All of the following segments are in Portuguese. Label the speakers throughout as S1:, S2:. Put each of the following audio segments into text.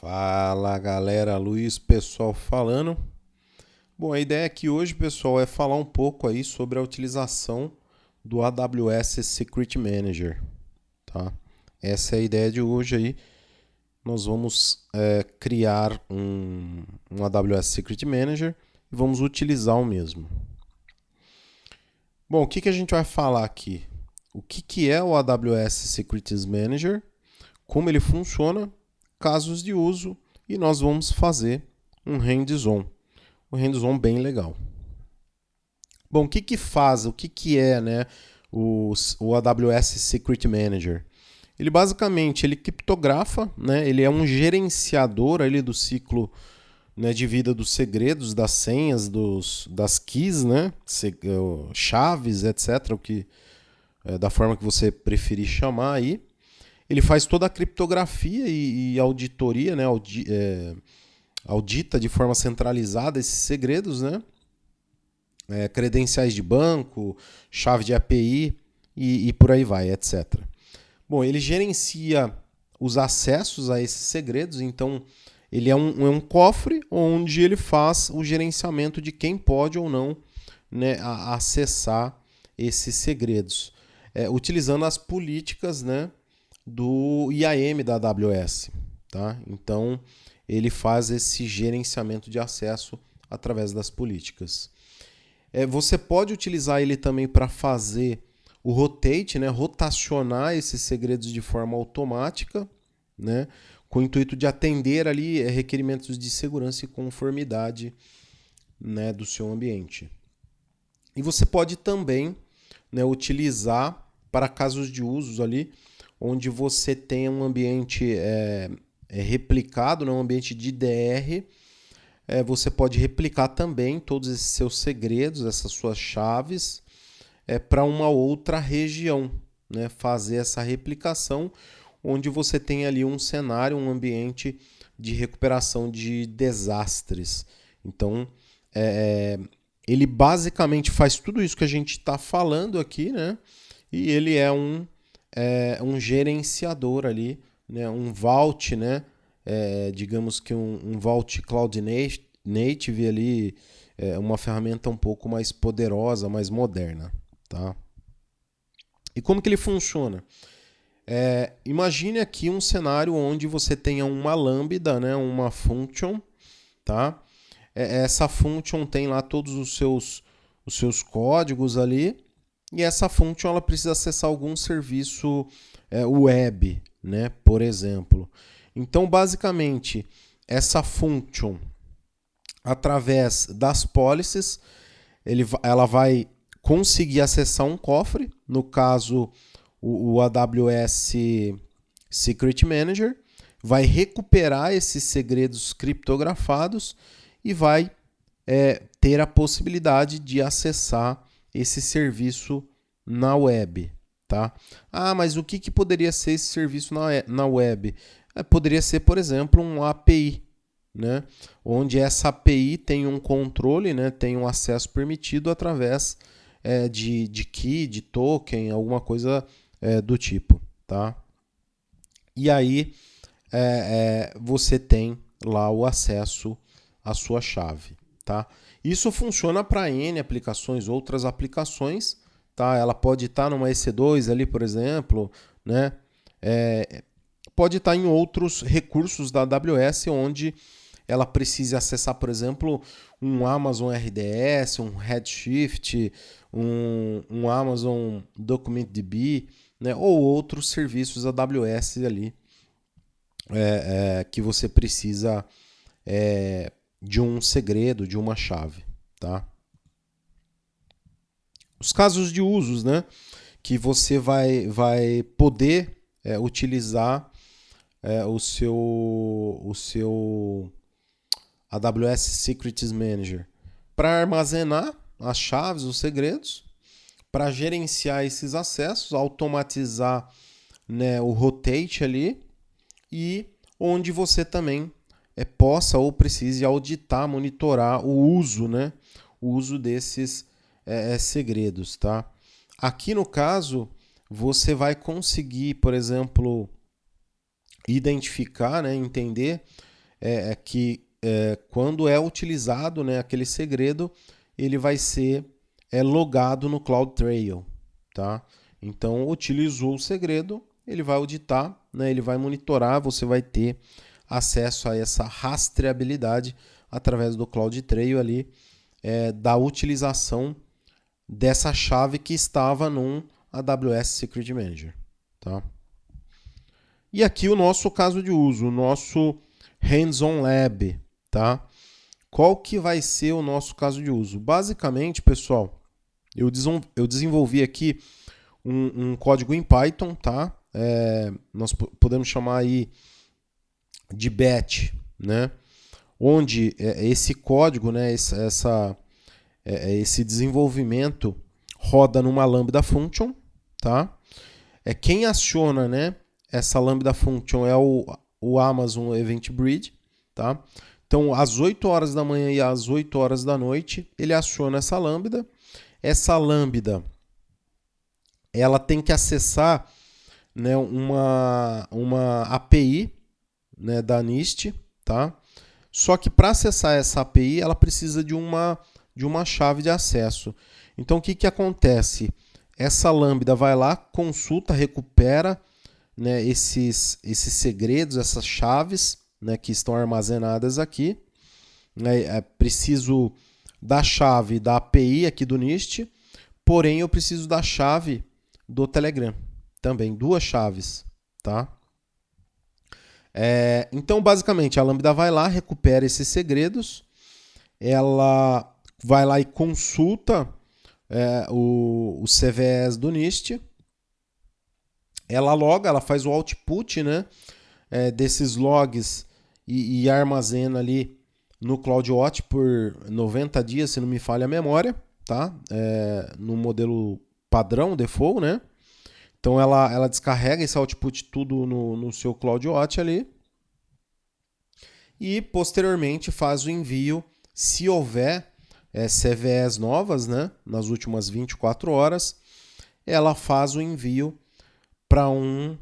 S1: Fala galera, Luiz pessoal falando. Bom, a ideia aqui hoje, pessoal, é falar um pouco aí sobre a utilização do AWS Secret Manager, tá? Essa é a ideia de hoje aí. Nós vamos criar um AWS Secret Manager e vamos utilizar o mesmo. Bom, o que a gente vai falar aqui? O que é o AWS Secrets Manager, como ele funciona, casos de uso e nós vamos fazer um hands-on. Um hands-on bem legal. Bom, o que faz, o que é, né, o AWS Secret Manager? Ele basicamente ele criptografa, né, ele é um gerenciador ali do ciclo, né, de vida dos segredos, das senhas, das keys, né, chaves, etc., da forma que você preferir chamar aí. Ele faz toda a criptografia e auditoria, né, audita de forma centralizada esses segredos, né? Credenciais de banco, chave de API e por aí vai, etc. Bom, ele gerencia os acessos a esses segredos, então ele é um cofre onde ele faz o gerenciamento de quem pode ou não, né, acessar esses segredos, utilizando as políticas, né, do IAM da AWS. Tá? Então, ele faz esse gerenciamento de acesso através das políticas. Você pode utilizar ele também para fazer o rotate, né? Rotacionar esses segredos de forma automática, né? Com o intuito de atender ali requerimentos de segurança e conformidade, né, do seu ambiente. E você pode também, né, utilizar para casos de usos ali, onde você tem um ambiente replicado, né, um ambiente de DR. Você pode replicar também todos esses seus segredos, essas suas chaves, para uma outra região, né? Fazer essa replicação, onde você tem ali um cenário, um ambiente de recuperação de desastres. Então, ele basicamente faz tudo isso que a gente está falando aqui, né? E ele é um gerenciador ali, né? Um vault, né? Digamos que um Vault Cloud Native ali, uma ferramenta um pouco mais poderosa, mais moderna. Tá? E como que ele funciona? Imagine aqui um cenário onde você tenha uma lambda, né, uma function, tá? Essa function tem lá todos os seus códigos ali, e essa function ela precisa acessar algum serviço web, né, por exemplo. Então, basicamente, essa function, através das policies, ela vai conseguir acessar um cofre, no caso, o AWS Secret Manager, vai recuperar esses segredos criptografados e vai ter a possibilidade de acessar esse serviço na web. Tá? Ah, mas o que poderia ser esse serviço na web? Poderia ser, por exemplo, um API, né? Onde essa API tem um controle, né? Tem um acesso permitido através de key, de token, alguma coisa do tipo. Tá? E aí você tem lá o acesso à sua chave. Tá? Isso funciona para N aplicações, outras aplicações. Tá? Ela pode estar numa EC2 ali, por exemplo, né? Pode estar em outros recursos da AWS onde ela precise acessar, por exemplo, um Amazon RDS, um Redshift, um Amazon DocumentDB, né? Ou outros serviços AWS ali que você precisa de um segredo, de uma chave. Tá? Os casos de usos, né? Que você vai poder utilizar o seu AWS Secrets Manager para armazenar as chaves, os segredos, para gerenciar esses acessos, automatizar, né, o rotate ali, e onde você também possa ou precise auditar, monitorar o uso, né, o uso desses segredos. Tá? Aqui no caso, você vai conseguir, por exemplo, identificar, né, entender quando é utilizado, né, aquele segredo, ele vai ser logado no CloudTrail, tá? Então, utilizou o segredo, ele vai auditar, né, ele vai monitorar, você vai ter acesso a essa rastreabilidade através do CloudTrail ali, da utilização dessa chave que estava num AWS Secret Manager, tá? E aqui o nosso caso de uso, o nosso Hands-on Lab, tá? Qual que vai ser o nosso caso de uso? Basicamente, pessoal, eu desenvolvi aqui um código em Python, tá? Nós podemos chamar aí de batch, né? Onde esse código, né, esse desenvolvimento roda numa Lambda Function, tá? Quem aciona, né, essa Lambda Function é o Amazon Event Bridge, tá? Então, às 8 horas da manhã e às 8 horas da noite, ele aciona essa Lambda. Essa Lambda, ela tem que acessar, né, uma API, né, da NIST, tá? Só que para acessar essa API, ela precisa de uma chave de acesso. Então, o que acontece? Essa Lambda vai lá, consulta, recupera, né, esses segredos, essas chaves, né, que estão armazenadas aqui. Preciso da chave da API aqui do NIST, porém eu preciso da chave do Telegram. Também, 2 chaves, tá? Então, basicamente, a Lambda vai lá, recupera esses segredos, ela vai lá e consulta o CVEs do NIST, ela loga, ela faz o output, né, desses logs e armazena ali no CloudWatch por 90 dias, se não me falha a memória, tá? No modelo padrão, default, né? Então ela descarrega esse output tudo no seu CloudWatch ali e posteriormente faz o envio, se houver CVEs novas, né, nas últimas 24 horas, ela faz o envio para um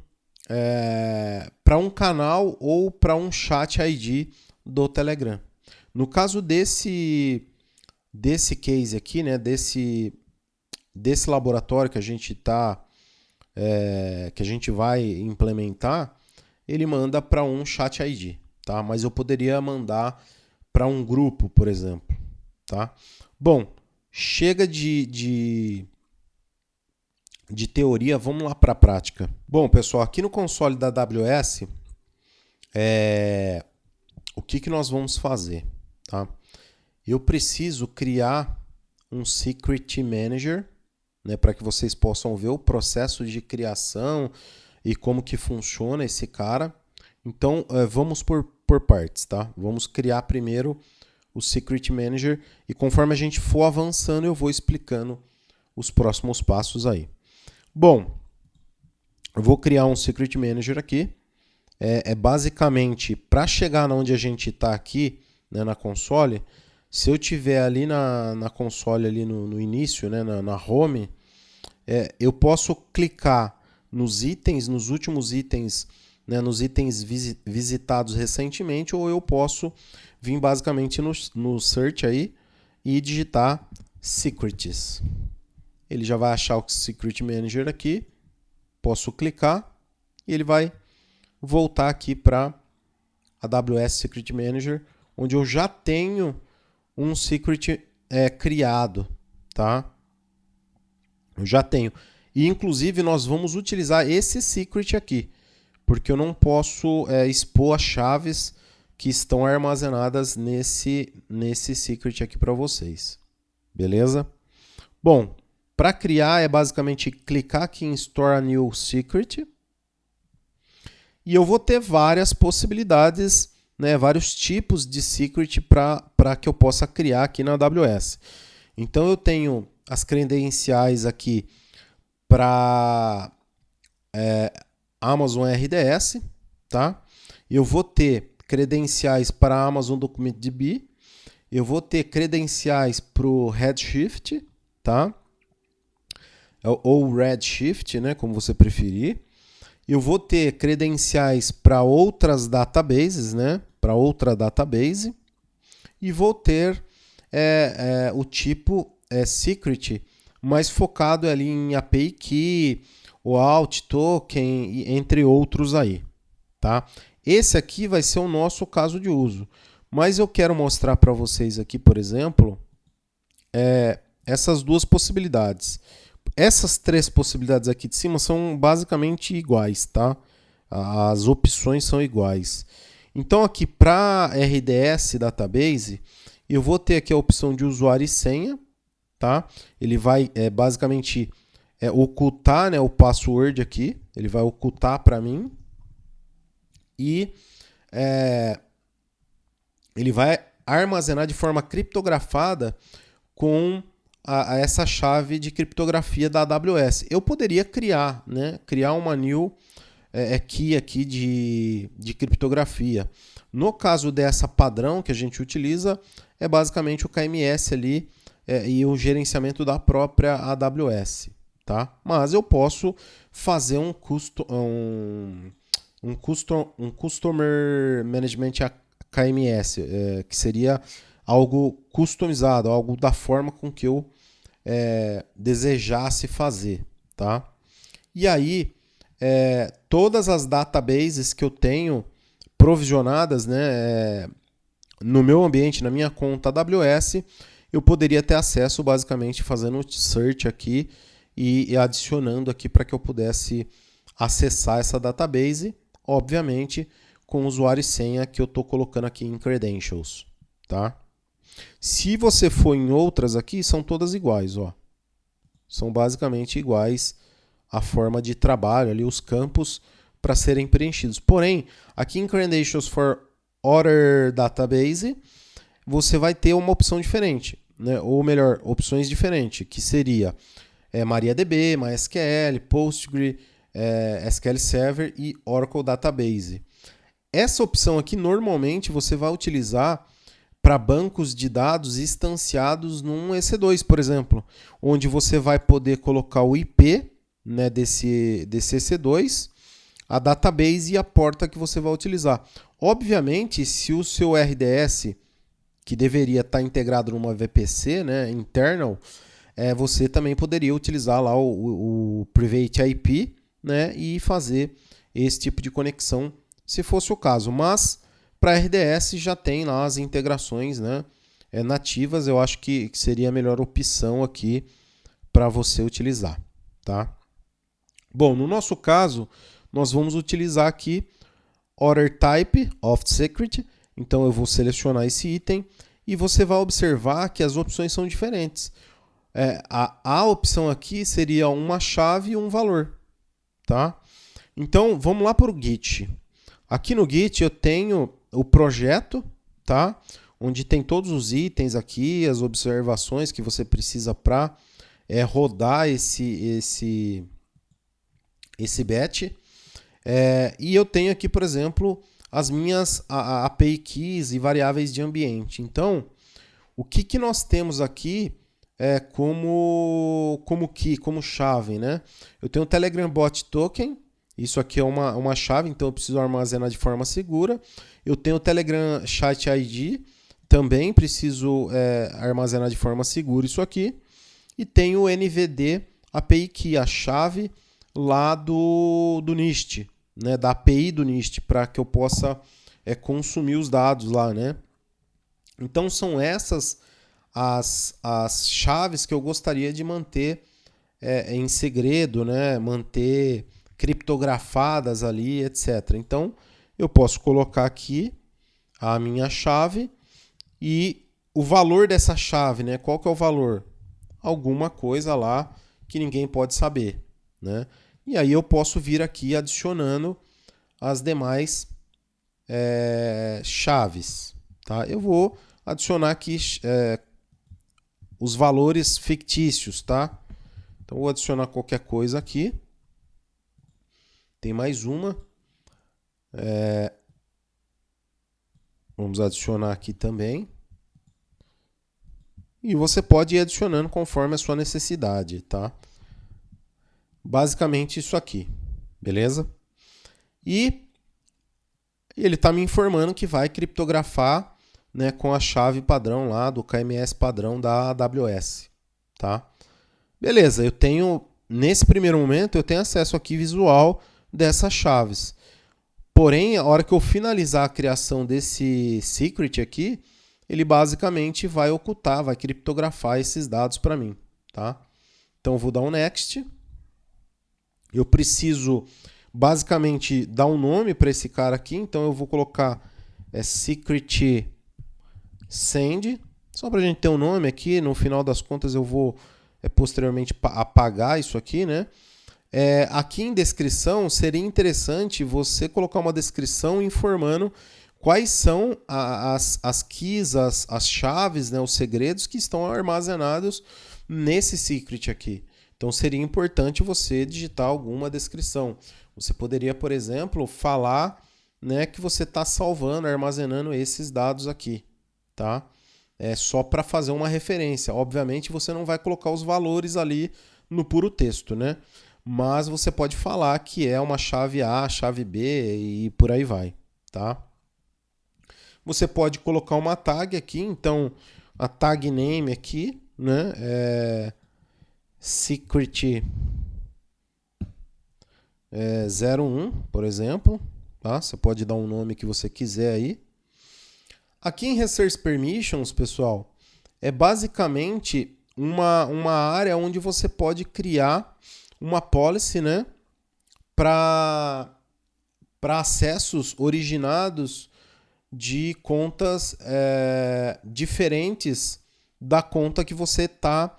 S1: canal ou para um chat ID do Telegram. No caso desse case aqui, né, desse laboratório que a gente que a gente vai implementar, ele manda para um chat ID, tá? Mas eu poderia mandar para um grupo, por exemplo, tá? Bom, chega de teoria, vamos lá para a prática. Bom, pessoal, aqui no console da AWS, o que nós vamos fazer, tá? Eu preciso criar um Secret Manager, né, para que vocês possam ver o processo de criação e como que funciona esse cara. Então, vamos por partes, tá? Vamos criar primeiro o Secret Manager e conforme a gente for avançando, eu vou explicando os próximos passos aí. Bom, eu vou criar um Secret Manager aqui. Basicamente, para chegar onde a gente está aqui, né, na console, se eu tiver ali na console, ali no início, né, na home, eu posso clicar nos itens, nos últimos itens, né, nos itens visitados recentemente, ou eu posso vir basicamente no search aí e digitar Secrets. Ele já vai achar o Secret Manager aqui, posso clicar e ele vai voltar aqui para a AWS Secret Manager, onde eu já tenho um secret criado, tá? Eu já tenho. E inclusive nós vamos utilizar esse secret aqui, porque eu não posso expor as chaves que estão armazenadas nesse secret aqui para vocês. Beleza? Bom, para criar é basicamente clicar aqui em Store a New Secret. E eu vou ter várias possibilidades, né, vários tipos de secret para que eu possa criar aqui na AWS. Então eu tenho as credenciais aqui para Amazon RDS, tá? Eu vou ter credenciais para Amazon DocumentDB, eu vou ter credenciais para o Redshift, tá? Ou Redshift, né, como você preferir. Eu vou ter credenciais para outras databases, né? para outra database e vou ter o tipo secret, mais focado ali em API Key, o Alt Token, entre outros aí, tá? Esse aqui vai ser o nosso caso de uso, mas eu quero mostrar para vocês aqui, por exemplo, essas duas possibilidades. Essas três possibilidades aqui de cima são basicamente iguais, tá? As opções são iguais. Então aqui para RDS Database, eu vou ter aqui a opção de usuário e senha, tá? Ele vai basicamente ocultar, né, o password aqui, ele vai ocultar para mim e ele vai armazenar de forma criptografada com essa chave de criptografia da AWS. Eu poderia criar, né, criar uma new key aqui de criptografia. No caso dessa padrão que a gente utiliza, é basicamente o KMS ali e o gerenciamento da própria AWS, tá? Mas eu posso fazer um Customer Management KMS, que seria algo customizado, algo da forma com que eu desejasse fazer, tá? E aí, todas as databases que eu tenho provisionadas, né, no meu ambiente, na minha conta AWS, eu poderia ter acesso basicamente fazendo search aqui e adicionando aqui para que eu pudesse acessar essa database, obviamente com usuário e senha que eu estou colocando aqui em Credentials, tá? Se você for em outras aqui, são todas iguais, ó. São basicamente iguais a forma de trabalho ali, os campos para serem preenchidos. Porém, aqui em Credentials for Other Database, você vai ter uma opção diferente, né? Ou melhor, opções diferentes, que seria MariaDB, MySQL, Postgre, SQL Server e Oracle Database. Essa opção aqui, normalmente, você vai utilizar para bancos de dados instanciados num EC2, por exemplo, onde você vai poder colocar o IP, né, desse EC2, a database e a porta que você vai utilizar. Obviamente, se o seu RDS, que deveria estar integrado numa VPC, né, internal, você também poderia utilizar lá o Private IP, né, e fazer esse tipo de conexão, se fosse o caso. Mas para RDS já tem lá as integrações, né, nativas. Eu acho que seria a melhor opção aqui para você utilizar, tá? Bom, no nosso caso, nós vamos utilizar aqui Order Type of Secret. Então eu vou selecionar esse item e você vai observar que as opções são diferentes. A opção aqui seria uma chave e um valor, tá? Então vamos lá para o Git. Aqui no Git eu tenho o projeto, tá? Onde tem todos os itens aqui, as observações que você precisa para rodar esse batch. E eu tenho aqui, por exemplo, as minhas API keys e variáveis de ambiente. Então, o que nós temos aqui como key, como chave, né? Eu tenho o Telegram Bot Token. Isso aqui é uma chave, então eu preciso armazenar de forma segura. Eu tenho o Telegram Chat ID, também preciso armazenar de forma segura isso aqui. E tenho o NVD API Key, a chave lá do NIST, né, da API do NIST, para que eu possa consumir os dados lá, né? Então são essas as chaves que eu gostaria de manter em segredo, né? Manter criptografadas ali, etc. Então eu posso colocar aqui a minha chave e o valor dessa chave, né? Qual que é o valor? Alguma coisa lá que ninguém pode saber, né? E aí eu posso vir aqui adicionando as demais chaves, tá? Eu vou adicionar aqui os valores fictícios, tá? Então vou adicionar qualquer coisa aqui. Tem mais uma. Vamos adicionar aqui também. E você pode ir adicionando conforme a sua necessidade, tá? Basicamente isso aqui, beleza? E E ele está me informando que vai criptografar, né, com a chave padrão lá do KMS padrão da AWS, tá? Beleza, eu tenho, nesse primeiro momento, eu tenho acesso aqui visual dessas chaves. Porém, a hora que eu finalizar a criação desse secret aqui, ele basicamente vai ocultar, vai criptografar esses dados para mim, tá? Então, eu vou dar um next. Eu preciso, basicamente, dar um nome para esse cara aqui. Então, eu vou colocar secret send, só para a gente ter um nome aqui. No final das contas, eu vou posteriormente apagar isso aqui, né? Aqui em descrição, seria interessante você colocar uma descrição informando quais são as keys, as chaves, né, os segredos que estão armazenados nesse secret aqui. Então, seria importante você digitar alguma descrição. Você poderia, por exemplo, falar, né, que você está salvando, armazenando esses dados aqui, tá? Só para fazer uma referência. Obviamente, você não vai colocar os valores ali no puro texto, né? Mas você pode falar que é uma chave A, chave B e por aí vai, tá? Você pode colocar uma tag aqui, então a tag name aqui, né, secret 01, por exemplo, tá? Você pode dar um nome que você quiser aí. Aqui em Resource Permissions, pessoal, é basicamente uma área onde você pode criar uma policy, né, para acessos originados de contas diferentes da conta que você está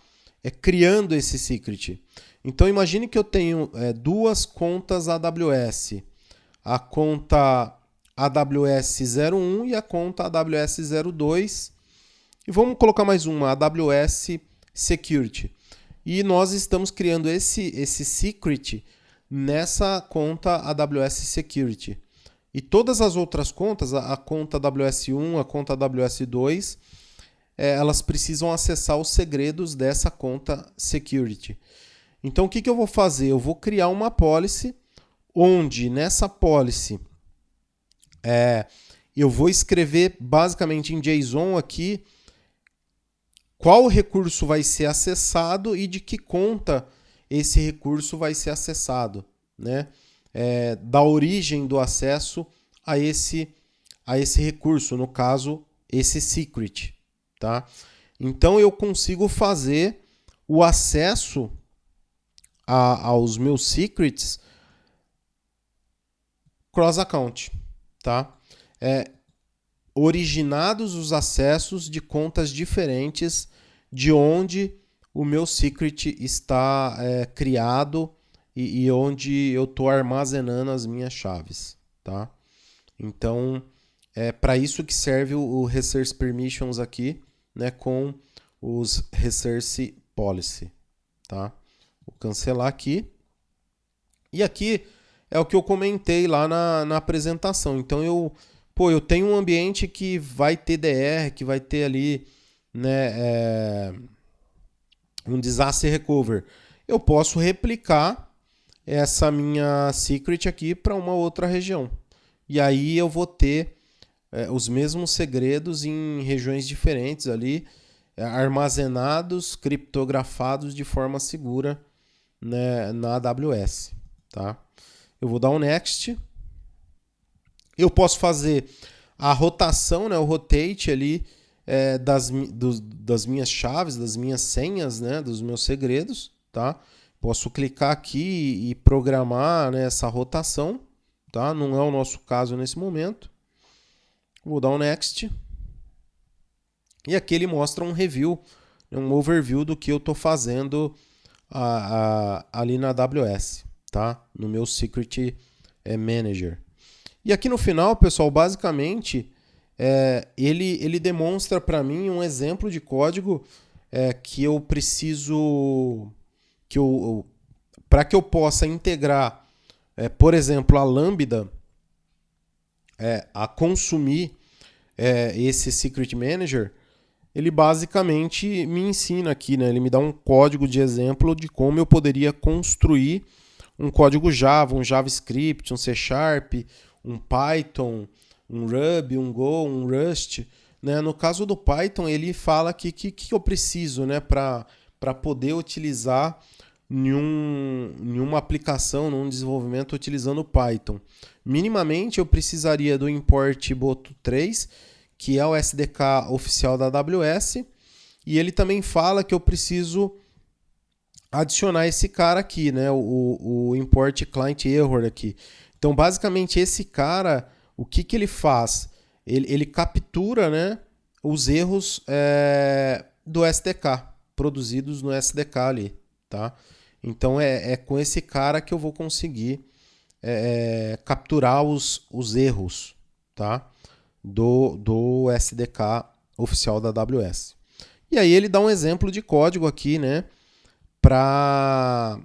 S1: criando esse secret. Então, imagine que eu tenho duas contas AWS. A conta AWS 01 e a conta AWS 02. E vamos colocar mais uma, AWS Security. E nós estamos criando esse secret nessa conta AWS Security. E todas as outras contas, a conta AWS1, a conta AWS2, elas precisam acessar os segredos dessa conta Security. Então, o que eu vou fazer? Eu vou criar uma policy, onde nessa policy eu vou escrever basicamente em JSON aqui qual recurso vai ser acessado e de que conta esse recurso vai ser acessado, né? Da origem do acesso a esse recurso, no caso, esse secret, tá? Então, eu consigo fazer o acesso aos meus secrets cross-account, tá? Originados os acessos de contas diferentes de onde o meu secret está criado e onde eu estou armazenando as minhas chaves, tá? Então, é para isso que serve o Resource Permissions aqui, né, com os Resource Policy, tá? Vou cancelar aqui. E aqui é o que eu comentei lá na apresentação. Então, eu tenho um ambiente que vai ter DR, que vai ter ali, né, um disaster recover. Eu posso replicar essa minha secret aqui para uma outra região. E aí eu vou ter os mesmos segredos em regiões diferentes ali, armazenados, criptografados de forma segura, né, na AWS. Tá? Eu vou dar um next. Eu posso fazer a rotação, né, o rotate ali das minhas chaves, das minhas senhas, né, dos meus segredos. Tá? Posso clicar aqui e programar, né, essa rotação. Tá? Não é o nosso caso nesse momento. Vou dar um next. E aqui ele mostra um review, um overview do que eu estou fazendo ali na AWS, tá? No meu Secret Manager. E aqui no final, pessoal, basicamente, ele demonstra para mim um exemplo de código que eu preciso... para que eu possa integrar, por exemplo, a Lambda a consumir esse Secret Manager, ele basicamente me ensina aqui, né? Ele me dá um código de exemplo de como eu poderia construir um código Java, um JavaScript, um C Sharp, um Python, um Ruby, um Go, um Rust, né? No caso do Python, ele fala que eu preciso, né, para poder utilizar em uma aplicação, num desenvolvimento utilizando o Python. Minimamente, eu precisaria do import Boto 3, que é o SDK oficial da AWS, e ele também fala que eu preciso adicionar esse cara aqui, né, o import client error aqui. Então, basicamente, esse cara, o que ele faz? Ele captura, né, os erros do SDK, produzidos no SDK ali, tá? Então, é com esse cara que eu vou conseguir capturar os erros, tá? Do SDK oficial da AWS. E aí ele dá um exemplo de código aqui, né? Para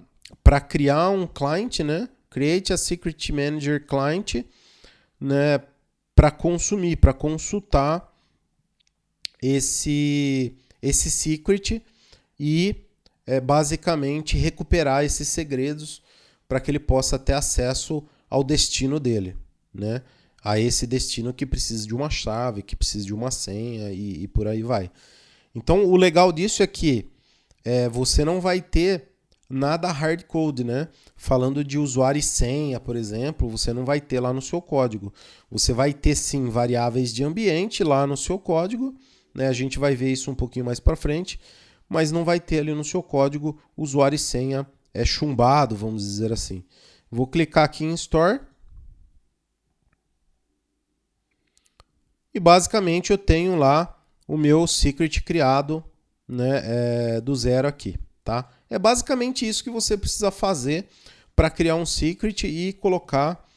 S1: criar um client, né? Create a Secret Manager Client, né? Para consumir, para consultar esse secret e basicamente recuperar esses segredos para que ele possa ter acesso ao destino dele, né? A esse destino que precisa de uma chave, que precisa de uma senha e por aí vai. Então, o legal disso é que você não vai ter nada hard code, né? Falando de usuário e senha, por exemplo, você não vai ter lá no seu código. Você vai ter sim variáveis de ambiente lá no seu código, né? A gente vai ver isso um pouquinho mais para frente, mas não vai ter ali no seu código usuário e senha chumbado, vamos dizer assim. Vou clicar aqui em Store. E basicamente eu tenho lá o meu secret criado, né, do zero aqui, tá? É basicamente isso que você precisa fazer para criar um secret e colocar,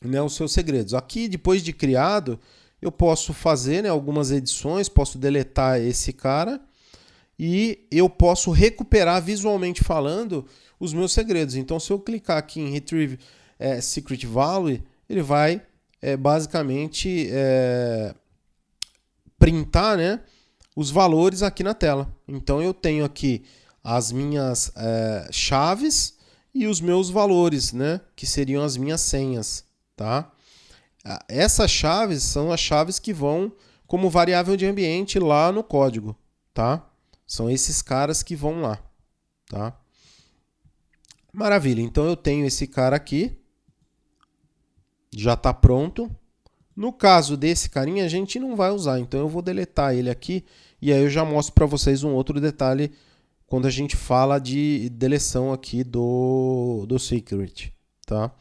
S1: né, os seus segredos. Aqui, depois de criado, eu posso fazer, né, algumas edições, posso deletar esse cara e eu posso recuperar visualmente falando os meus segredos. Então, se eu clicar aqui em Retrieve Secret Value, ele vai basicamente printar, né, os valores aqui na tela. Então eu tenho aqui as minhas chaves e os meus valores, né, que seriam as minhas senhas, tá? Essas chaves são as chaves que vão como variável de ambiente lá no código, tá? São esses caras que vão lá, tá? Maravilha. Então eu tenho esse cara aqui, já está pronto. No caso desse carinha, a gente não vai usar, então eu vou deletar ele aqui e aí eu já mostro para vocês um outro detalhe quando a gente fala de deleção aqui do secret, tá?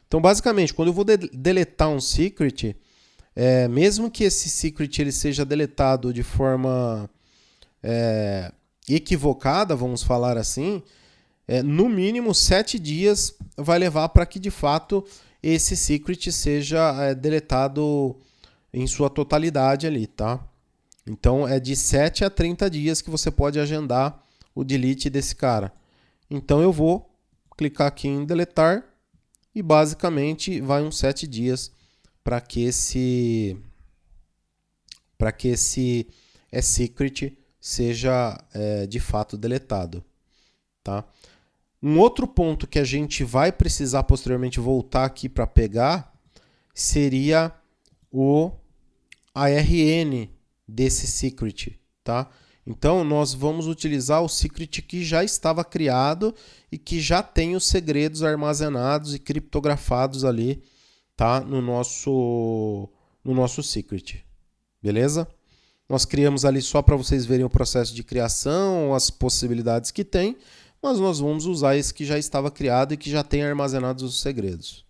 S1: Então, basicamente, quando eu vou deletar um secret, mesmo que esse secret ele seja deletado de forma equivocada, vamos falar assim, no mínimo 7 dias vai levar para que de fato esse secret seja deletado em sua totalidade ali, tá? Então é de 7 a 30 dias que você pode agendar o delete desse cara. Então eu vou clicar aqui em deletar e basicamente vai uns 7 dias para que esse secret seja de fato deletado, tá? Um outro ponto que a gente vai precisar posteriormente voltar aqui para pegar seria o ARN desse secret, tá? Então, nós vamos utilizar o secret que já estava criado e que já tem os segredos armazenados e criptografados ali, tá? No nosso secret, beleza? Nós criamos ali só para vocês verem o processo de criação, as possibilidades que tem, mas nós vamos usar esse que já estava criado e que já tem armazenados os segredos.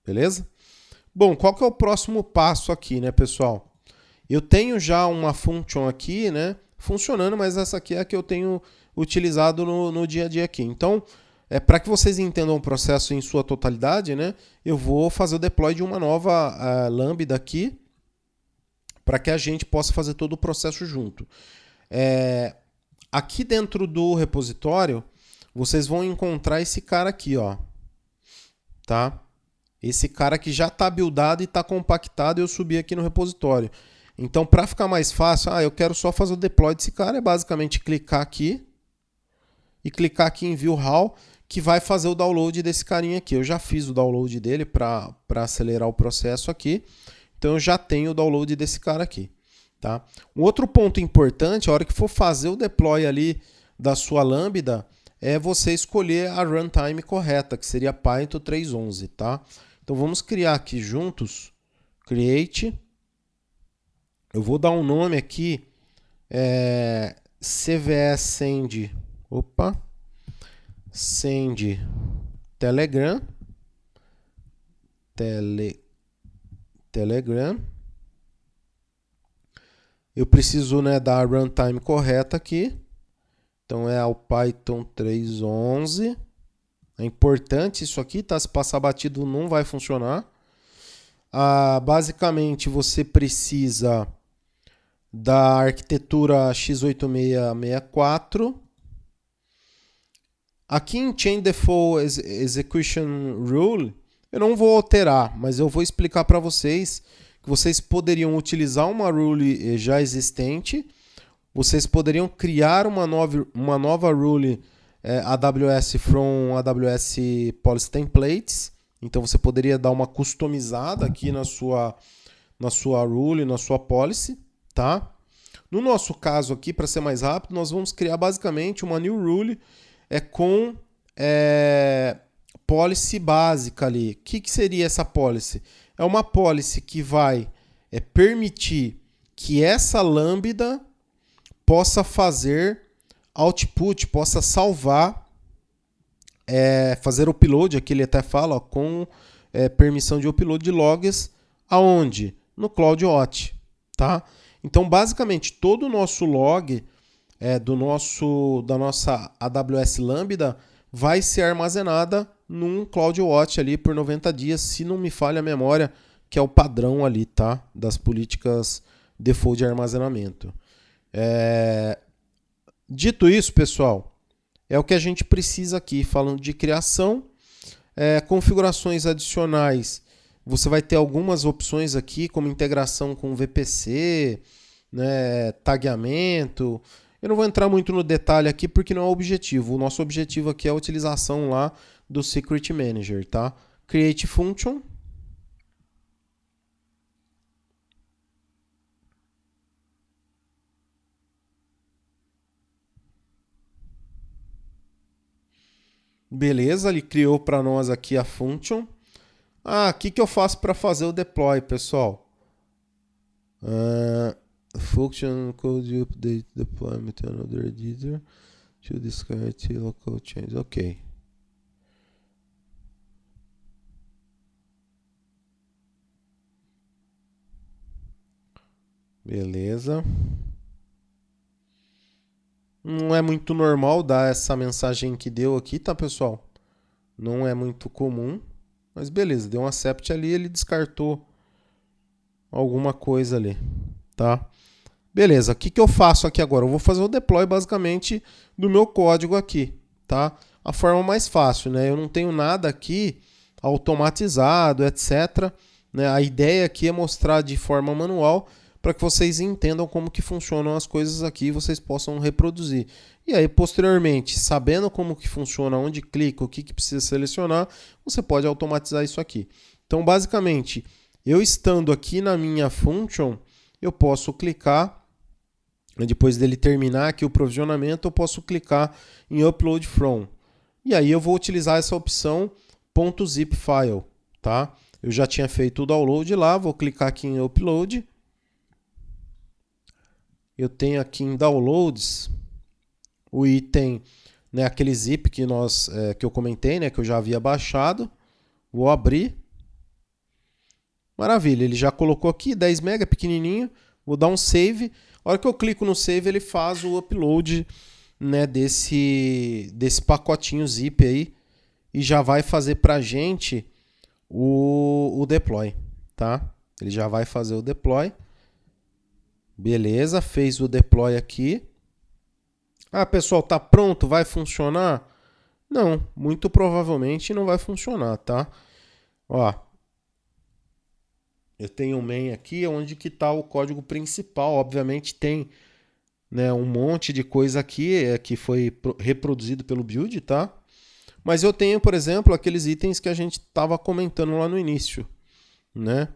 S1: Beleza? Bom, qual que é o próximo passo aqui, né, pessoal? Eu tenho já uma function aqui, né, funcionando, mas essa aqui é a que eu tenho utilizado no dia a dia aqui. Então, para que vocês entendam o processo em sua totalidade, né, eu vou fazer o deploy de uma nova lambda aqui, para que a gente possa fazer todo o processo junto. Aqui dentro do repositório, vocês vão encontrar esse cara aqui, ó. Tá? Esse cara que já está buildado e está compactado, eu subi aqui no repositório. Então, para ficar mais fácil, eu quero só fazer o deploy desse cara, é basicamente clicar aqui e clicar aqui em View How, que vai fazer o download desse carinha aqui. Eu já fiz o download dele para acelerar o processo aqui, então eu já tenho o download desse cara aqui. Tá? Um outro ponto importante, a hora que for fazer o deploy ali da sua Lambda, é você escolher a runtime correta, que seria Python 3.11, tá? Então vamos criar aqui juntos, create, eu vou dar um nome aqui, CVE send, send Telegram, Telegram. Eu preciso, né, dar a runtime correta aqui. Então é o Python 3.11. É importante isso aqui, tá? Se passar batido não vai funcionar. Basicamente você precisa da arquitetura x86-64. Aqui em Chain Default Execution Rule, eu não vou alterar, mas eu vou explicar para vocês que vocês poderiam utilizar uma rule já existente, vocês poderiam criar uma nova rule AWS from AWS Policy Templates, então você poderia dar uma customizada aqui na sua rule, na sua policy, tá? No nosso caso aqui, para ser mais rápido, nós vamos criar basicamente uma new rule com policy básica ali. O que seria essa policy? É uma policy que vai permitir que essa lambda possa fazer output, possa salvar, fazer upload, aqui ele até fala, com permissão de upload de logs, aonde? No CloudWatch, tá? Então, basicamente, todo o nosso log da nossa AWS Lambda vai ser armazenada num CloudWatch ali por 90 dias, se não me falha a memória, que é o padrão ali, tá? Das políticas default de armazenamento. Dito isso, pessoal, é o que a gente precisa aqui, falando de criação, configurações adicionais. Você vai ter algumas opções aqui, como integração com VPC, né, tagueamento. Eu não vou entrar muito no detalhe aqui porque não é o objetivo. O nosso objetivo aqui é a utilização lá do Secret Manager, tá? Create function. Beleza, ele criou para nós aqui a function. O que eu faço para fazer o deploy, pessoal? Function code update deployment another editor to discard local change. Ok. Beleza. Não é muito normal dar essa mensagem que deu aqui, tá, pessoal? Não é muito comum. Mas beleza, deu um accept ali, ele descartou alguma coisa ali, tá? Beleza, o que eu faço aqui agora? Eu vou fazer o deploy basicamente do meu código aqui, tá? A forma mais fácil, né? Eu não tenho nada aqui automatizado, etc. Né? A ideia aqui é mostrar de forma manual para que vocês entendam como que funcionam as coisas aqui e vocês possam reproduzir. E aí, posteriormente, sabendo como que funciona, onde clica, o que precisa selecionar, você pode automatizar isso aqui. Então, basicamente, eu estando aqui na minha function, eu posso clicar, depois dele terminar aqui o provisionamento, eu posso clicar em Upload From. E aí eu vou utilizar essa opção .zip file, tá? Eu já tinha feito o download lá, vou clicar aqui em Upload. Eu tenho aqui em Downloads o item, né, aquele zip que eu comentei, né, que eu já havia baixado. Vou abrir. Maravilha, ele já colocou aqui 10 MB, pequenininho. Vou dar um save. A hora que eu clico no save, ele faz o upload, né, desse pacotinho zip aí e já vai fazer pra gente o deploy, tá? Ele já vai fazer o deploy. Beleza, fez o deploy aqui. Pessoal, tá pronto? Vai funcionar? Não, muito provavelmente não vai funcionar, tá? Ó, eu tenho um main aqui onde que tá o código principal. Obviamente tem né, um monte de coisa aqui que foi reproduzido pelo build, tá? Mas eu tenho, por exemplo, aqueles itens que a gente estava comentando lá no início, né?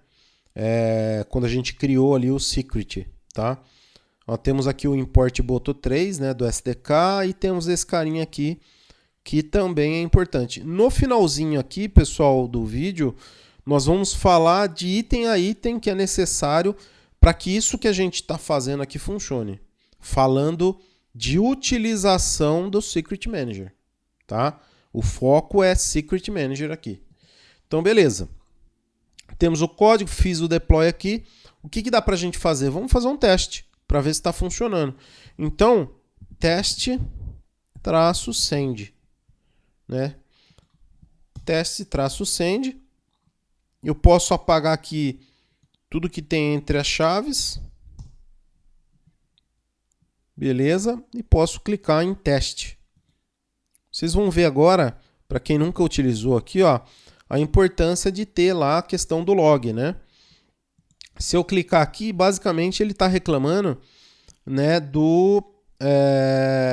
S1: Quando a gente criou ali o secret, tá? Ó, temos aqui o import boto 3, né, do SDK, e temos esse carinha aqui que também é importante. No finalzinho aqui, pessoal, do vídeo, nós vamos falar de item a item que é necessário para que isso que a gente está fazendo aqui funcione. Falando de utilização do Secret Manager, tá? O foco é Secret Manager aqui. Então, beleza. Temos o código, fiz o deploy aqui. O que dá para a gente fazer? Vamos fazer um teste para ver se está funcionando. Então, teste-send, né? Teste-send. Eu posso apagar aqui tudo que tem entre as chaves. Beleza? E posso clicar em teste. Vocês vão ver agora, para quem nunca utilizou aqui, ó, a importância de ter lá a questão do log, né? Se eu clicar aqui, basicamente ele está reclamando, né, do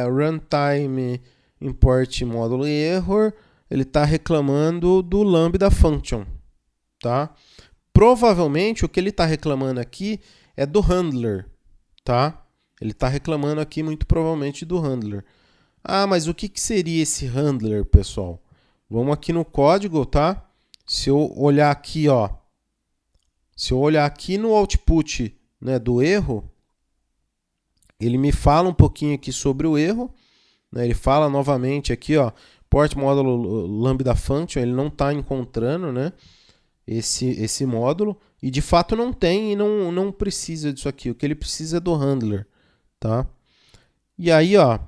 S1: runtime import módulo error, ele está reclamando do lambda function, tá? Provavelmente o que ele está reclamando aqui é do handler, tá? Ele está reclamando aqui muito provavelmente do handler. Ah, mas o que seria esse handler, pessoal? Vamos aqui no código, tá? Se eu olhar aqui, ó, se eu olhar aqui no output, né, do erro, ele me fala um pouquinho aqui sobre o erro, né? Ele fala novamente aqui, ó, port módulo lambda function, ele não está encontrando, né, esse módulo, e de fato não tem e não precisa disso aqui. O que ele precisa é do handler, tá? E aí, ó,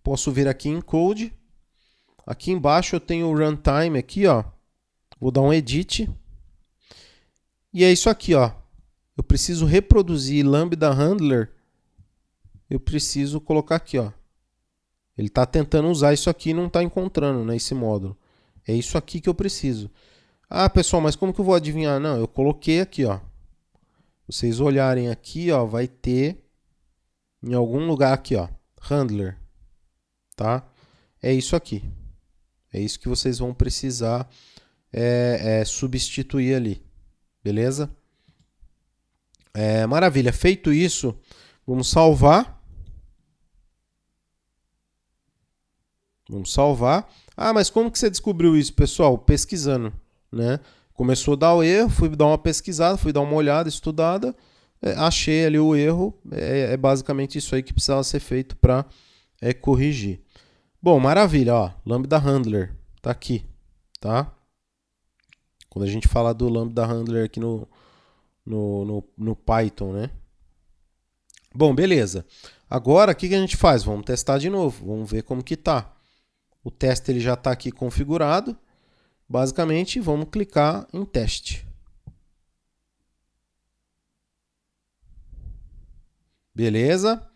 S1: posso vir aqui em code. Aqui embaixo eu tenho o runtime aqui, ó. Vou dar um edit. E é isso aqui, ó. Eu preciso reproduzir lambda handler. Eu preciso colocar aqui, ó. Ele está tentando usar isso aqui e não está encontrando, né, esse módulo. É isso aqui que eu preciso. Ah, pessoal, mas como que eu vou adivinhar? Não, eu coloquei aqui, ó. Vocês olharem aqui, ó, vai ter em algum lugar aqui, ó, handler, tá? É isso aqui. É isso que vocês vão precisar substituir ali, beleza? Maravilha. Feito isso, vamos salvar. Vamos salvar. Ah, mas como que você descobriu isso, pessoal? Pesquisando, né? Começou a dar o erro, fui dar uma pesquisada, fui dar uma olhada, estudada, achei ali o erro. É basicamente isso aí que precisava ser feito para corrigir. Bom, maravilha, ó. Lambda Handler tá aqui, tá? Quando a gente fala do Lambda Handler aqui no Python, né? Bom, beleza. Agora, o que a gente faz? Vamos testar de novo, vamos ver como que tá. O teste ele já está aqui configurado. Basicamente, vamos clicar em teste. Beleza.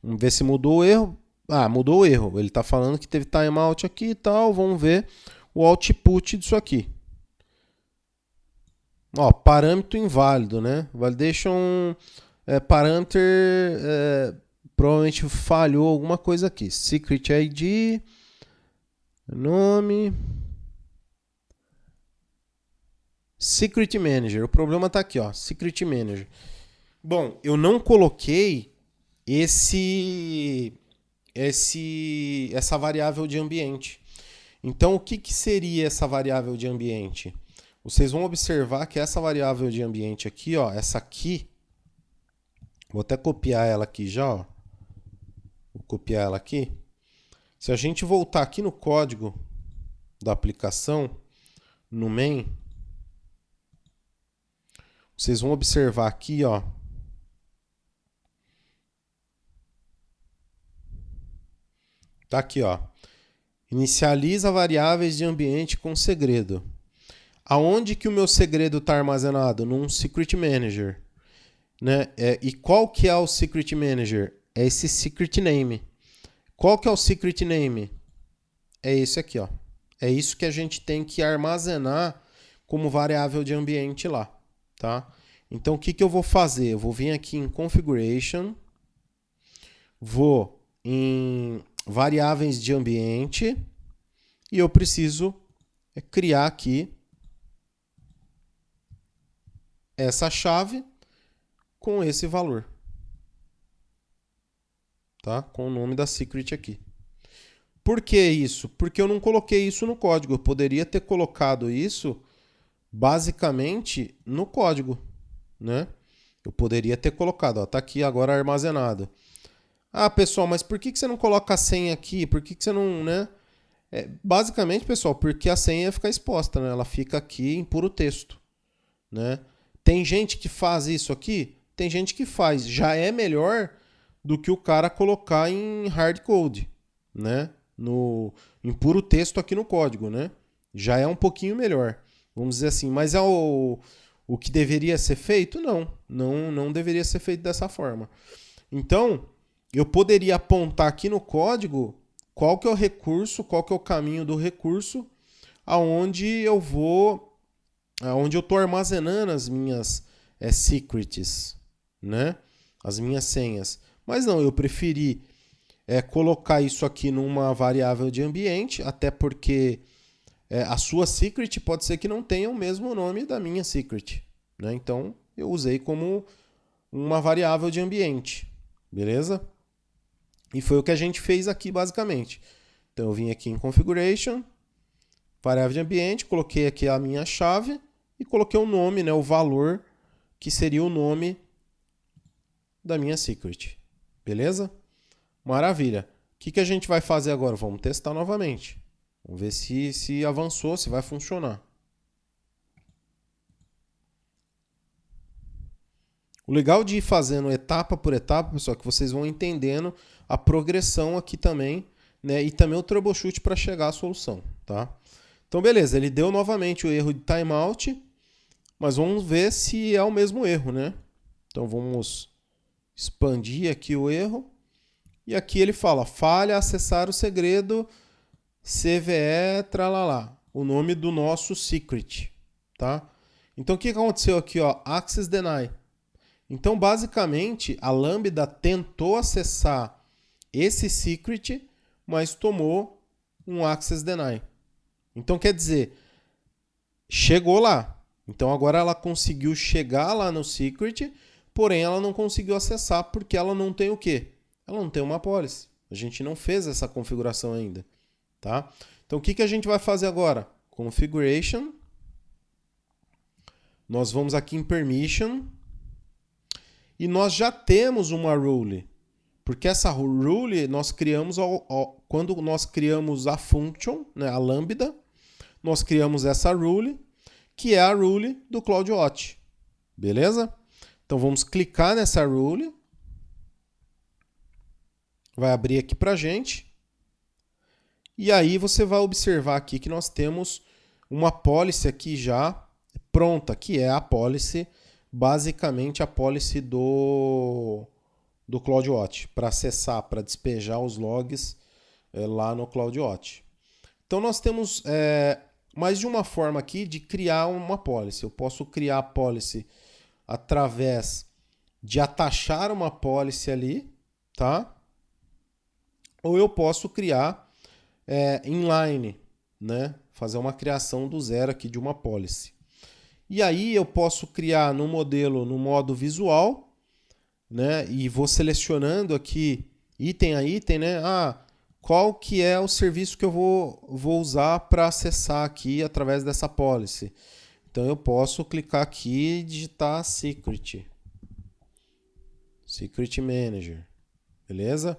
S1: Vamos ver se mudou o erro. Ah, mudou o erro. Ele está falando que teve timeout aqui e tal. Vamos ver o output disso aqui. Ó, parâmetro inválido, né? Validation parameter provavelmente falhou alguma coisa aqui. Secret ID, nome, Secret Manager. O problema está aqui, ó, Secret Manager. Bom, eu não coloquei essa variável de ambiente. Então, o que seria essa variável de ambiente? Vocês vão observar que essa variável de ambiente aqui, ó, essa aqui, vou até copiar ela aqui já, ó. Vou copiar ela aqui. Se a gente voltar aqui no código da aplicação, no main, vocês vão observar aqui, ó, tá aqui, ó. Inicializa variáveis de ambiente com segredo. Aonde que o meu segredo está armazenado? Num Secret Manager, né? E qual que é o Secret Manager? É esse Secret Name. Qual que é o Secret Name? É esse aqui, ó. É isso que a gente tem que armazenar como variável de ambiente lá, tá? Então, o que, que eu vou fazer? Eu vou vir aqui em Configuration, vou em variáveis de ambiente e eu preciso criar aqui essa chave com esse valor, tá? Com o nome da secret aqui. Por que isso? Porque eu não coloquei isso no código. Eu poderia ter colocado isso basicamente no código, né? Eu poderia ter colocado, ó, tá aqui agora armazenado. Ah, pessoal, mas por que você não coloca a senha aqui? Por que você não, né? Basicamente, pessoal, porque a senha fica exposta, né? Ela fica aqui em puro texto, né? Tem gente que faz isso aqui? Tem gente que faz. Já é melhor do que o cara colocar em hardcode, né? Em puro texto aqui no código, né? Já é um pouquinho melhor, vamos dizer assim. Mas é o que deveria ser feito? Não deveria ser feito dessa forma. Então, eu poderia apontar aqui no código qual que é o recurso, qual que é o caminho do recurso, aonde eu estou armazenando as minhas secrets, né? As minhas senhas. Mas não, eu preferi colocar isso aqui numa variável de ambiente, até porque a sua secret pode ser que não tenha o mesmo nome da minha secret, né? Então, eu usei como uma variável de ambiente, beleza? E foi o que a gente fez aqui, basicamente. Então, eu vim aqui em Configuration, variável de ambiente, coloquei aqui a minha chave e coloquei o nome, né, o valor que seria o nome da minha secret. Beleza? Maravilha. O que a gente vai fazer agora? Vamos testar novamente. Vamos ver se avançou, se vai funcionar. O legal de ir fazendo etapa por etapa, pessoal, é que vocês vão entendendo a progressão aqui também, né? E também o troubleshoot para chegar à solução, tá? Então, beleza, ele deu novamente o erro de timeout, mas vamos ver se é o mesmo erro, né? Então, vamos expandir aqui o erro. E aqui ele fala, falha acessar o segredo CVE, tralalá, o nome do nosso secret, tá? Então, o que aconteceu aqui, ó? Access deny. Então, basicamente, a Lambda tentou acessar esse secret, mas tomou um access deny. Então, quer dizer, chegou lá. Então, agora ela conseguiu chegar lá no secret, porém ela não conseguiu acessar porque ela não tem o quê? Ela não tem uma policy. A gente não fez essa configuração ainda, tá? Então, o que a gente vai fazer agora? Configuration. Nós vamos aqui em Permission. E nós já temos uma rule. Porque essa rule nós criamos quando nós criamos a function, né, a lambda, nós criamos essa rule, que é a rule do CloudWatch. Beleza? Então vamos clicar nessa rule. Vai abrir aqui pra gente. E aí você vai observar aqui que nós temos uma policy aqui já pronta, que é a policy, basicamente a policy do CloudWatch, para acessar, para despejar os logs lá no CloudWatch. Então nós temos mais de uma forma aqui de criar uma policy. Eu posso criar a policy através de atachar uma policy ali, tá? Ou eu posso criar inline, né? Fazer uma criação do zero aqui de uma policy. E aí eu posso criar no modelo, no modo visual, né? E vou selecionando aqui item a item, né? Qual que é o serviço que eu vou usar para acessar aqui através dessa policy. Então eu posso clicar aqui e digitar Secret Manager, beleza?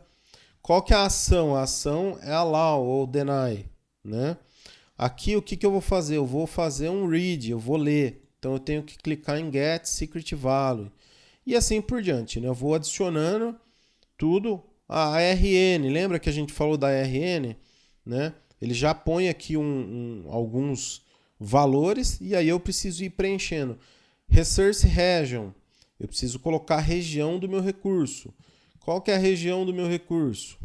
S1: Qual que é a ação? A ação é allow ou deny, né? Aqui o que eu vou fazer? Eu vou fazer um read, eu vou ler. Então eu tenho que clicar em get secret value. E assim por diante, né? Eu vou adicionando tudo. A ARN, lembra que a gente falou da ARN? Né? Ele já põe aqui alguns valores e aí eu preciso ir preenchendo. Resource region, eu preciso colocar a região do meu recurso. Qual que é a região do meu recurso?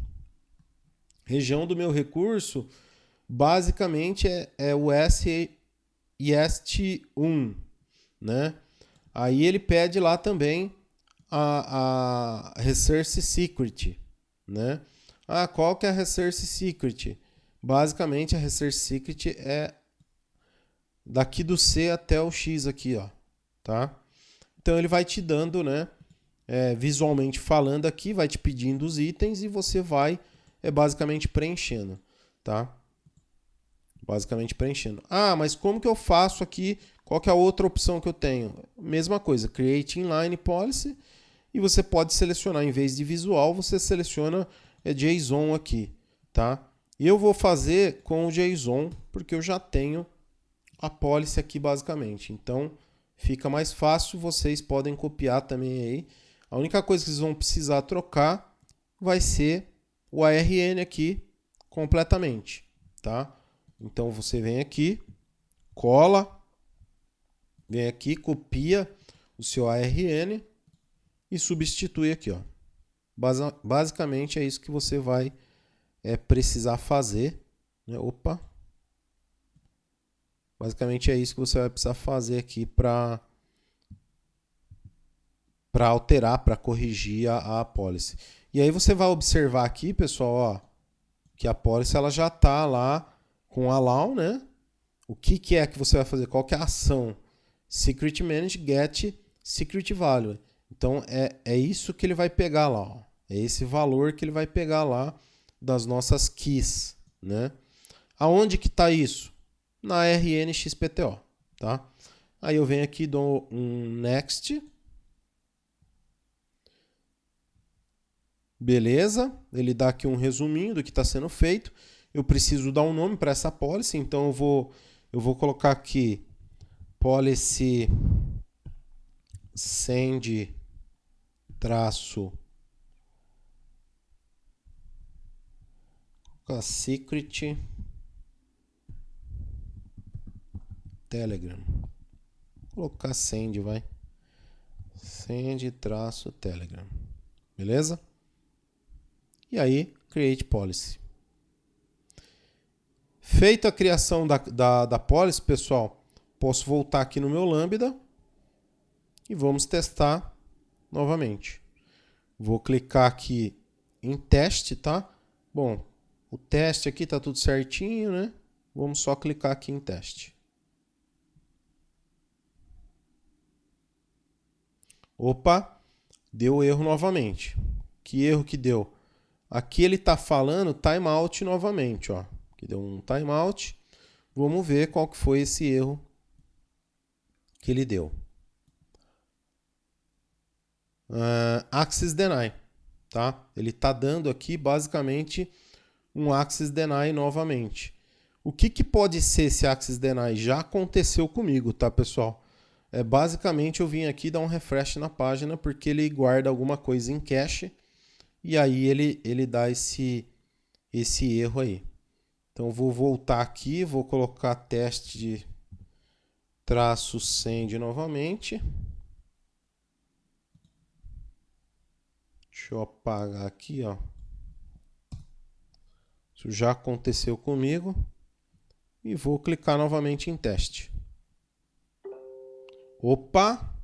S1: Região do meu recurso, basicamente, é o EST1, né? Aí ele pede lá também a Research Secret, né? Qual que é a Research Secret? Basicamente, a Research Secret é daqui do C até o X aqui, ó, tá? Então ele vai te dando, né, visualmente falando aqui, vai te pedindo os itens e você vai basicamente preenchendo, tá? Basicamente preenchendo. Mas como que eu faço aqui? Qual que é a outra opção que eu tenho? Mesma coisa, Create Inline Policy, e você pode selecionar, em vez de visual, você seleciona JSON aqui, tá? E eu vou fazer com o JSON, porque eu já tenho a policy aqui basicamente. Então, fica mais fácil, vocês podem copiar também aí. A única coisa que vocês vão precisar trocar vai ser o ARN aqui completamente, tá? Então, você vem aqui, cola, vem aqui, copia o seu ARN e substitui aqui, ó. Basicamente é isso que você vai precisar fazer, né? Opa! Basicamente é isso que você vai precisar fazer aqui para alterar, para corrigir a policy. E aí você vai observar aqui, pessoal, ó, que a policy ela já está lá com allow, né? O que é que você vai fazer? Qual que é a ação? Secret manage get secret value. Então é isso que ele vai pegar lá, ó. É esse valor que ele vai pegar lá das nossas keys, né? Aonde que está isso? Na RNXPTO, tá? Aí eu venho aqui, dou um next. Beleza? Ele dá aqui um resuminho do que está sendo feito. Eu preciso dar um nome para essa policy, então eu vou colocar aqui policy send traço secret Telegram. Vou colocar send, vai. Send traço Telegram. Beleza? E aí, create policy. Feita a criação da policy, pessoal, posso voltar aqui no meu Lambda e vamos testar novamente. Vou clicar aqui em teste, tá? Bom, o teste aqui tá tudo certinho, né? Vamos só clicar aqui em teste. Opa, deu erro novamente. Que erro que deu? Aqui ele está falando timeout novamente, ó. Aqui deu um timeout. Vamos ver qual que foi esse erro que ele deu. Access deny, tá? Ele está dando aqui basicamente um access deny novamente. O que pode ser esse access deny? Já aconteceu comigo, tá, pessoal? Basicamente eu vim aqui dar um refresh na página porque ele guarda alguma coisa em cache e aí ele dá esse erro aí. Então eu vou voltar aqui, vou colocar teste de traço send novamente. Deixa eu apagar aqui, ó. Isso já aconteceu comigo. E vou clicar novamente em teste. Opa!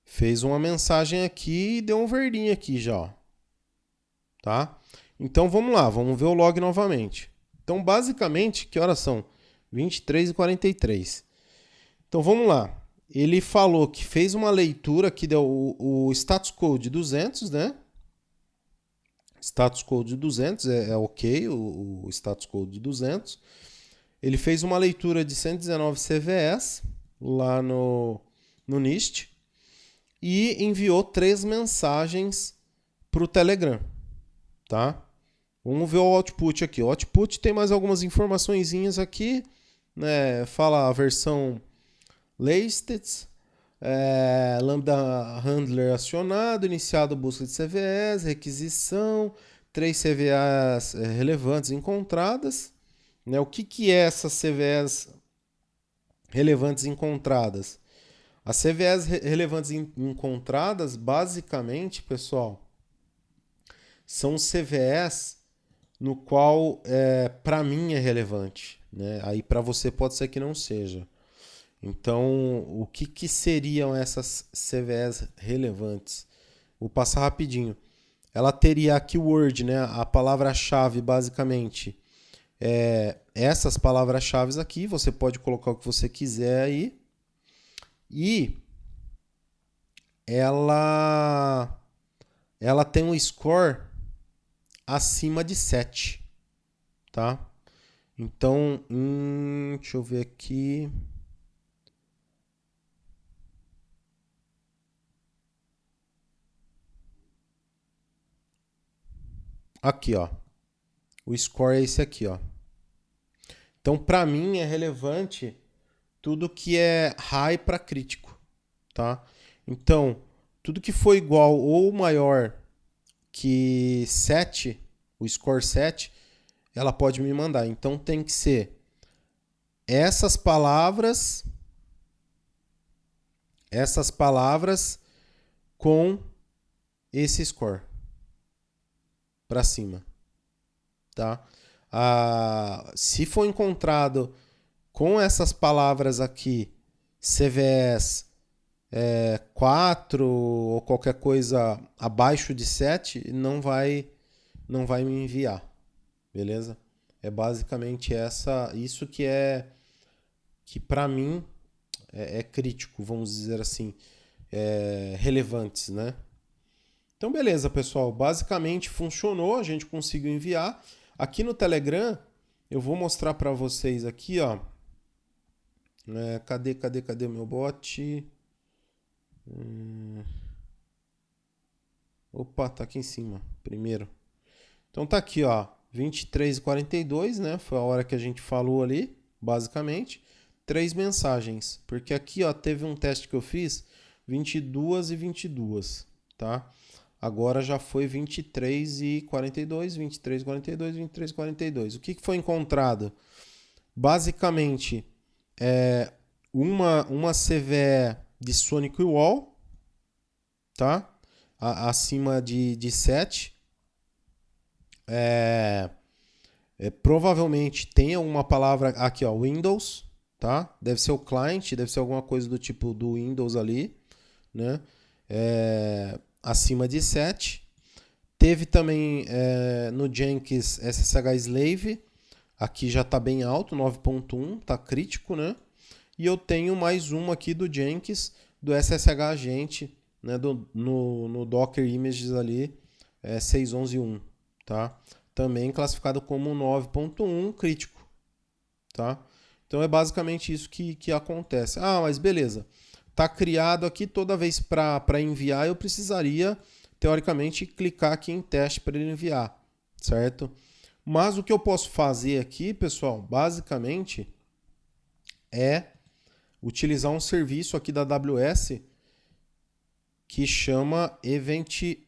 S1: Fez uma mensagem aqui e deu um verdinho aqui já, ó. Tá? Então vamos lá, vamos ver o log novamente. Então basicamente, que horas são? 23h43. Então vamos lá. Ele falou que fez uma leitura que deu o status code 200, né? Status code 200 é ok, o status code 200. Ele fez uma leitura de 119 CVS lá no NIST e enviou 3 mensagens para o Telegram, tá? Vamos ver o output aqui. O output tem mais algumas informaçõezinhas aqui, né? Fala a versão listed, Lambda Handler acionado, iniciado busca de CVEs, requisição, 3 CVEs relevantes encontradas. Né? O que é essas CVEs relevantes encontradas? As CVEs relevantes encontradas, basicamente, pessoal, são CVEs no qual para mim é relevante. Né? Aí para você pode ser que não seja. Então, o que seriam essas CVEs relevantes? Vou passar rapidinho. Ela teria a keyword, né? A palavra-chave, basicamente. Essas palavras-chave aqui, você pode colocar o que você quiser aí. E ela tem um score acima de 7, tá? Então, deixa eu ver aqui. Aqui, ó. O score é esse aqui, ó. Então, para mim é relevante tudo que é high para crítico, tá? Então, tudo que for igual ou maior que 7, o score 7, ela pode me mandar. Então tem que ser essas palavras com esse score para cima, tá? Se for encontrado com essas palavras aqui, CVS 4 ou qualquer coisa abaixo de 7, não vai me enviar, beleza? É basicamente isso que para mim é crítico, vamos dizer assim, relevantes, né? Então, beleza, pessoal. Basicamente funcionou, a gente conseguiu enviar. Aqui no Telegram, eu vou mostrar para vocês aqui, ó. Cadê o meu bot? Opa, tá aqui em cima, primeiro. Então tá aqui, ó, 23h42, né? Foi a hora que a gente falou ali, basicamente. 3 mensagens, porque aqui, ó, teve um teste que eu fiz, 22h22, tá? Agora já foi 23h42, 23h42, 23h42. O que foi encontrado? Basicamente, uma CVE de Sonic Wall, tá? Acima de 7. Provavelmente tem uma palavra aqui, ó, Windows, tá? Deve ser o client, deve ser alguma coisa do tipo do Windows ali, né? Acima de 7. Teve também no Jenkins SSH Slave, aqui já está bem alto, 9.1, tá crítico, né? E eu tenho mais uma aqui do Jenkins, do SSH Agente, né? No Docker Images ali, 6.11.1, tá? Também classificado como 9.1 crítico, tá? Então é basicamente isso que acontece. Ah, mas beleza. Tá criado aqui, toda vez para enviar eu precisaria, teoricamente, clicar aqui em teste para ele enviar, certo? Mas o que eu posso fazer aqui, pessoal, basicamente é utilizar um serviço aqui da AWS que chama Event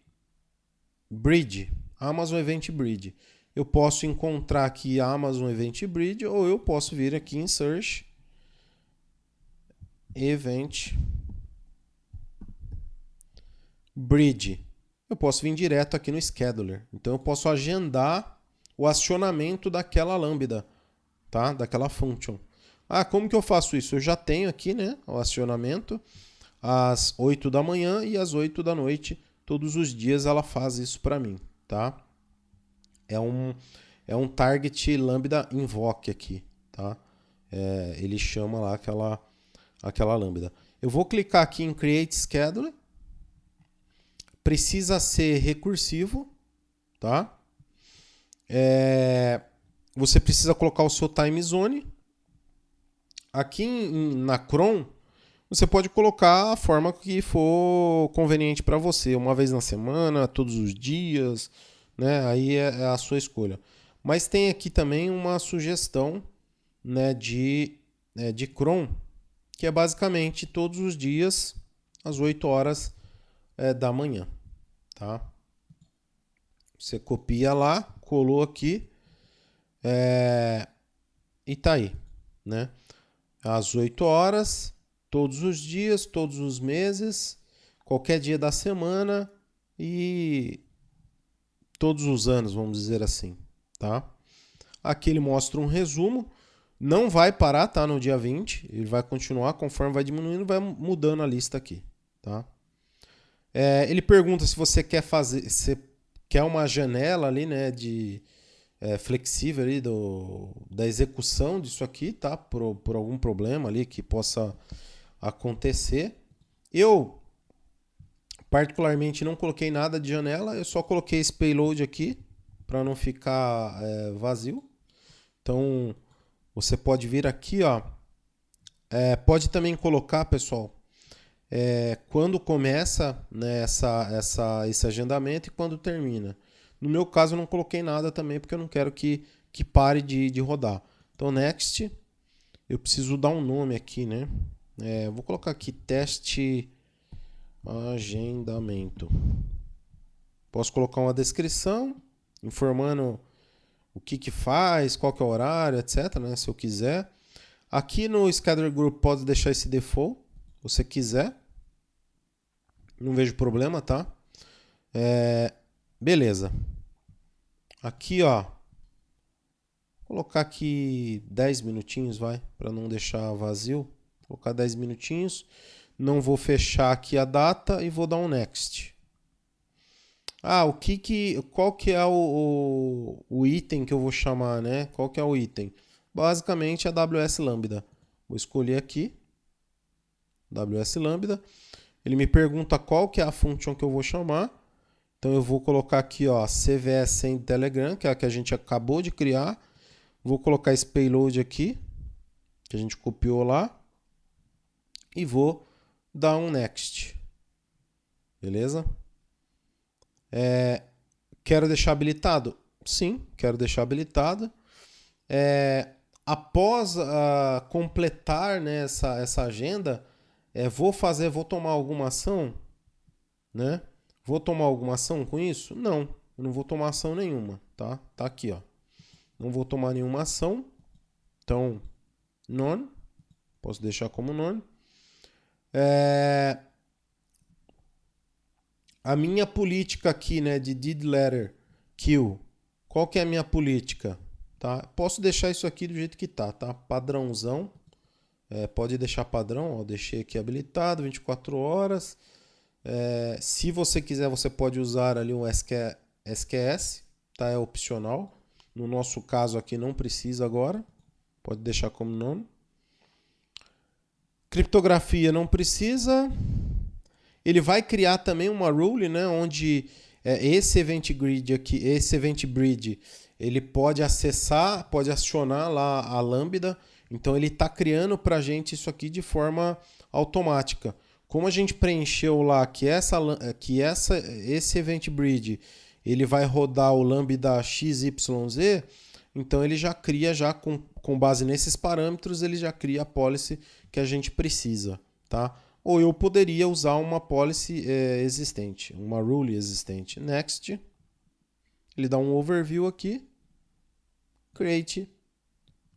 S1: Bridge, Amazon Event Bridge. Eu posso encontrar aqui a Amazon Event Bridge ou eu posso vir aqui em Search Event Bridge. Eu posso vir direto aqui no Scheduler. Então eu posso agendar o acionamento daquela lambda, tá? Daquela function. Ah, como que eu faço isso? Eu já tenho aqui, né, o acionamento às 8 da manhã e às 8 da noite. Todos os dias ela faz isso para mim, tá? É um target lambda invoke aqui, tá? Ele chama lá aquela lambda. Eu vou clicar aqui em Create Scheduler. Precisa ser recursivo, tá? Você precisa colocar o seu time zone. Aqui na Chrome, você pode colocar a forma que for conveniente para você, uma vez na semana, todos os dias, né? Aí é a sua escolha. Mas tem aqui também uma sugestão, né, de Chrome, que é basicamente todos os dias, às 8 horas da manhã, tá? Você copia lá, colou aqui e tá aí, né? Às 8 horas, todos os dias, todos os meses, qualquer dia da semana e todos os anos, vamos dizer assim, tá? Aqui ele mostra um resumo Não vai parar, tá? No dia 20. Ele vai continuar, conforme vai diminuindo, vai mudando a lista aqui, tá? Ele pergunta se você quer fazer, se quer uma janela ali, né, de flexível ali da execução disso aqui, tá? Por algum problema ali que possa acontecer. Eu particularmente não coloquei nada de janela, eu só coloquei esse payload aqui para não ficar vazio. Então você pode vir aqui, ó. Pode também colocar, pessoal, quando começa, né, esse agendamento e quando termina. No meu caso, eu não coloquei nada também, porque eu não quero que pare de rodar. Então, next, eu preciso dar um nome aqui, né? Vou colocar aqui teste agendamento. Posso colocar uma descrição, informando o que faz, qual que é o horário, etc, né, se eu quiser. Aqui no Schedule Group pode deixar esse default, se você quiser. Não vejo problema, tá? Beleza. Aqui, ó. Vou colocar aqui 10 minutinhos, vai, para não deixar vazio. Vou colocar 10 minutinhos. Não vou fechar aqui a data e vou dar um next. Qual que é o item que eu vou chamar, né? Qual que é o item? Basicamente a AWS Lambda. Vou escolher aqui. AWS Lambda. Ele me pergunta qual que é a function que eu vou chamar. Então eu vou colocar aqui, ó, CVS Send Telegram, que é a que a gente acabou de criar. Vou colocar esse payload aqui, que a gente copiou lá. E vou dar um next. Beleza? Quero deixar habilitado? Sim, quero deixar habilitado. Após completar, né, essa agenda, vou tomar alguma ação, né? Vou tomar alguma ação com isso? Não, eu não vou tomar ação nenhuma, tá? Tá aqui, ó. Não vou tomar nenhuma ação. Então, none. Posso deixar como none. A minha política aqui, né, de did letter kill. Qual que é a minha política? Tá? Posso deixar isso aqui do jeito que tá? Padrãozão. Pode deixar padrão, ó, deixei aqui habilitado, 24 horas. Se você quiser, você pode usar ali um SQS, tá? É opcional. No nosso caso aqui não precisa agora. Pode deixar como nome. Criptografia não precisa. Ele vai criar também uma rule, né, onde esse event grid aqui, esse event bridge, ele pode acessar, pode acionar lá a Lambda. Então ele está criando para a gente isso aqui de forma automática. Como a gente preencheu lá que esse event bridge ele vai rodar o Lambda XYZ, então ele já cria com base nesses parâmetros, ele já cria a policy que a gente precisa, tá? Ou eu poderia usar uma policy existente, uma rule existente. Next. Ele dá um overview aqui. Create.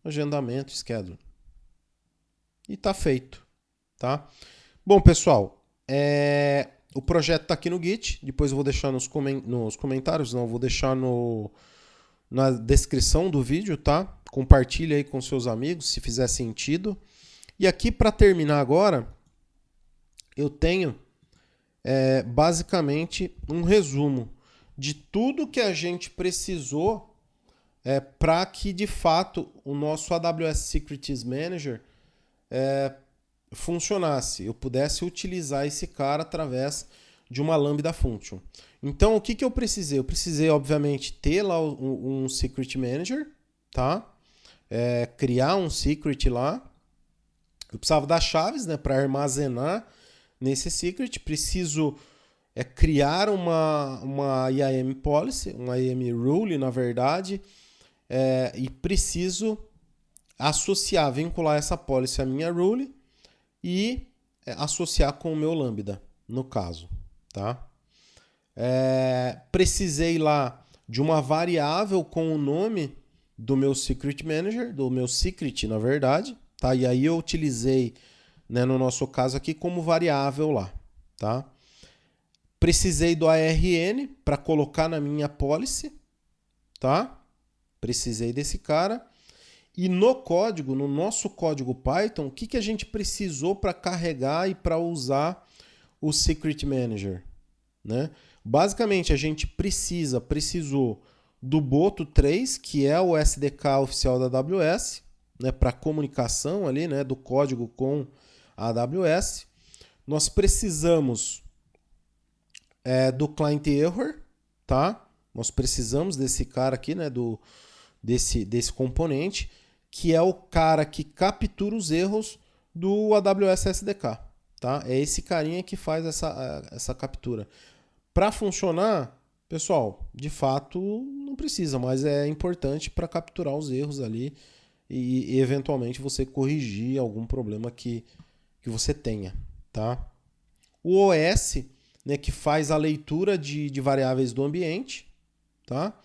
S1: Agendamento, schedule. E está feito. Tá? Bom, pessoal. O projeto está aqui no Git. Depois eu vou deixar nos comentários. Não, vou deixar na descrição do vídeo, tá? Compartilhe aí com seus amigos, se fizer sentido. E aqui, para terminar agora, eu tenho basicamente um resumo de tudo que a gente precisou para que, de fato, o nosso AWS Secrets Manager funcionasse. Eu pudesse utilizar esse cara através de uma Lambda Function. Então, o que eu precisei? Eu precisei, obviamente, ter lá um Secret Manager, tá? Criar um secret lá. Eu precisava das chaves, né, para armazenar nesse secret. Preciso criar uma IAM policy, uma IAM rule, na verdade, e preciso associar, vincular essa policy à minha rule e associar com o meu Lambda, no caso. Tá? Precisei lá de uma variável com o nome do meu Secret Manager, do meu secret, na verdade. Tá? E aí eu utilizei, né, no nosso caso aqui, como variável lá. Tá? Precisei do ARN para colocar na minha policy. Tá? Precisei desse cara. E no código, no nosso código Python, o que a gente precisou para carregar e para usar o Secret Manager, né? Basicamente, a gente precisou do Boto 3, que é o SDK oficial da AWS, né, para comunicação ali, né, do código com a AWS. Nós precisamos do client error, tá? Nós precisamos desse cara aqui, né, desse componente, que é o cara que captura os erros do AWS SDK, tá? É esse carinha que faz essa captura. Para funcionar, pessoal, de fato não precisa, mas é importante para capturar os erros ali e eventualmente você corrigir algum problema que você tenha, tá? O OS, né, que faz a leitura de variáveis do ambiente, tá?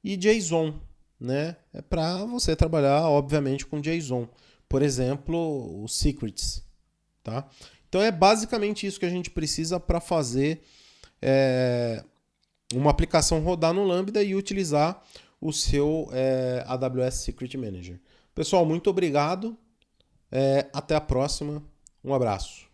S1: E JSON, né? É para você trabalhar, obviamente, com JSON. Por exemplo, os secrets, tá? Então é basicamente isso que a gente precisa para fazer uma aplicação rodar no Lambda e utilizar o seu AWS Secret Manager. Pessoal, muito obrigado. Até a próxima. Um abraço.